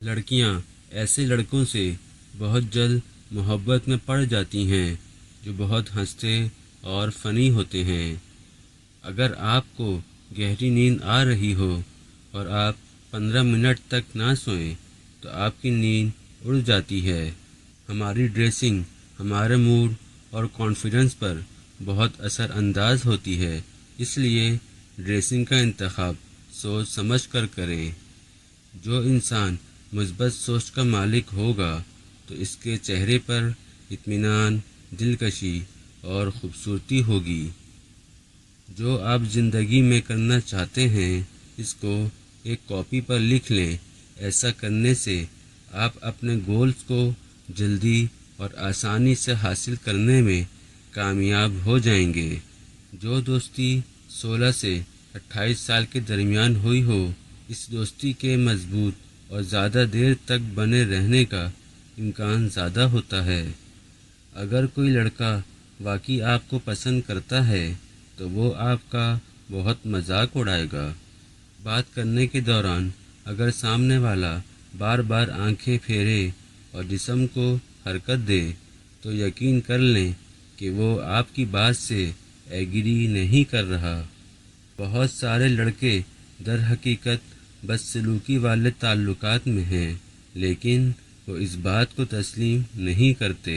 लड़कियां ऐसे लड़कों से बहुत जल्द मोहब्बत में पड़ जाती हैं जो बहुत हंसते और फ़नी होते हैं। अगर आपको गहरी नींद आ रही हो और आप 15 मिनट तक ना सोएं तो आपकी नींद उड़ जाती है। हमारी ड्रेसिंग हमारे मूड और कॉन्फिडेंस पर बहुत असर अंदाज होती है, इसलिए ड्रेसिंग का इंतखाब सोच समझ कर करें। जो इंसान मुस्बत सोच का मालिक होगा तो इसके चेहरे पर इत्मीनान, दिलकशी और ख़ूबसूरती होगी। जो आप ज़िंदगी में करना चाहते हैं इसको एक कॉपी पर लिख लें। ऐसा करने से आप अपने गोल्स को जल्दी और आसानी से हासिल करने में कामयाब हो जाएंगे। जो दोस्ती 16 से 28 साल के दरमियान हुई हो, इस दोस्ती के मजबूत और ज़्यादा देर तक बने रहने का इम्कान ज़्यादा होता है। अगर कोई लड़का वाकई आपको पसंद करता है तो वो आपका बहुत मजाक उड़ाएगा। बात करने के दौरान अगर सामने वाला बार बार आंखें फेरे और जिस्म को हरकत दे तो यकीन कर लें कि वो आपकी बात से एग्री नहीं कर रहा। बहुत सारे लड़के दर हकीकत बदसलूकी वाले ताल्लुकात में हैं, लेकिन वो इस बात को तस्लीम नहीं करते।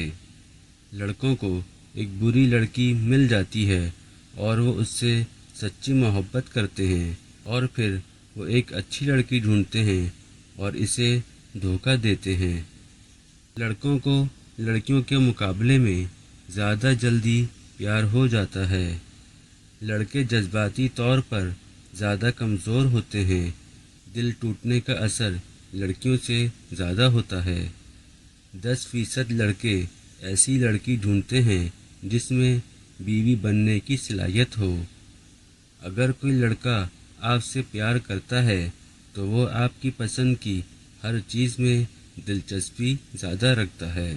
लड़कों को एक बुरी लड़की मिल जाती है और वो उससे सच्ची मोहब्बत करते हैं और फिर वो एक अच्छी लड़की ढूंढते हैं और इसे धोखा देते हैं। लड़कों को लड़कियों के मुकाबले में ज़्यादा जल्दी प्यार हो जाता है। लड़के जज्बाती तौर पर ज़्यादा कमज़ोर होते हैं। दिल टूटने का असर लड़कियों से ज़्यादा होता है। 10% लड़के ऐसी लड़की ढूंढते हैं जिसमें बीवी बनने की सलाहियत हो। अगर कोई लड़का आपसे प्यार करता है तो वो आपकी पसंद की हर चीज़ में दिलचस्पी ज़्यादा रखता है।